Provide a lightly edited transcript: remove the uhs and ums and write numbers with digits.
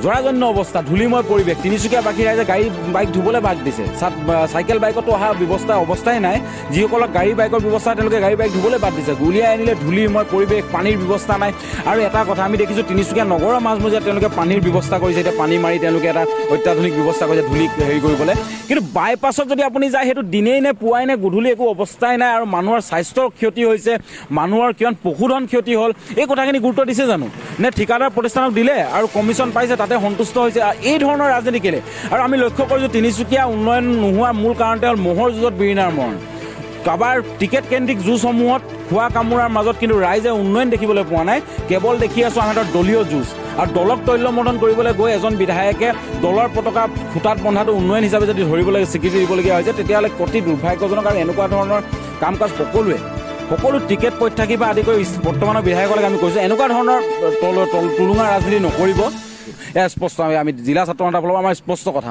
জৰাজন্য অৱস্থা, ধূলিময় পৰিৱেশ। তিনিচুকীয়াবাসী ৰাইজে গাড়ী বাইক ধুবলৈ বাদ দিছে। চাইকেল বাইকতো অহা অৱস্থাই নাই। যিসকলক গাড়ী বাইকৰ ব্যৱস্থা তেওঁলোকে গাড়ী বাইক ধুবলৈ বাদ দিছে। উলিয়াই আনিলে ধূলিময় পৰিৱেশ, পানীৰ ব্যৱস্থা নাই। আৰু এটা কথা আমি দেখিছোঁ তিনিচুকীয়া নগৰৰ মাজমজিয়াত তেওঁলোকে পানীৰ ব্যৱস্থা কৰিছে। এতিয়া পানী মাৰি তেওঁলোকে এটা অত্যাধুনিক ব্যৱস্থা কৰিছে ধূলি হেৰি কৰিবলৈ। কিন্তু বাইপাছত যদি আপুনি যায় সেইটো দিনেই নে পুৱাই নে গধূলি একো অৱস্থাই নাই। আৰু মানুহৰ স্বাস্থ্যৰ ক্ষতি হৈছে, মানুহৰ কিমান পশুধন ক্ষতি হ'ল, এই কথাখিনি গুৰুত্ব দিছে জানো? নে ঠিকাদাৰ প্ৰতিষ্ঠানক দিলে আৰু কমিশ্যন পাইছে তাতে সন্তুষ্ট হৈছে? এই ধৰণৰ ৰাজনীতি কেলে? আৰু আমি লক্ষ্য কৰিছোঁ তিনিচুকীয়া উন্নয়ন নোহোৱাৰ মূল কাৰণতে হ'ল মহৰ যুঁজত বিৰিণাৰ মৰণ। কাবাৰ টিকেট কেন্দ্ৰিক যুঁজসমূহত খোৱা কামোৰাৰ মাজত কিন্তু ৰাইজে উন্নয়ন দেখিবলৈ পোৱা নাই। কেৱল দেখি আছোঁ আনহাতৰ দলীয় যুঁজ। আৰু দলক তৈলমৰ্দন কৰিবলৈ গৈ এজন বিধায়কে দলৰ পতাকা খুটাত বন্ধাটো উন্নয়ন হিচাপে যদি ধৰিবলৈ স্বীকৃতি দিবলগীয়া হৈছে তেতিয়াহ'লে অতি দুৰ্ভাগ্যজনক। আৰু এনেকুৱা ধৰণৰ কাম কাজ সকলো টিকেট প্ৰত্যাশী পৰা আদি কৰি বৰ্তমানৰ বিধায়কলৈকে আমি কৈছোঁ এনেকুৱা ধৰণৰ টুলুঙা ৰাজনীতি নকৰিব। এয়া স্পষ্ট, আমি জিলা ছাত্ৰ সন্থাৰ ফালৰ পৰা আমাৰ স্পষ্ট কথা।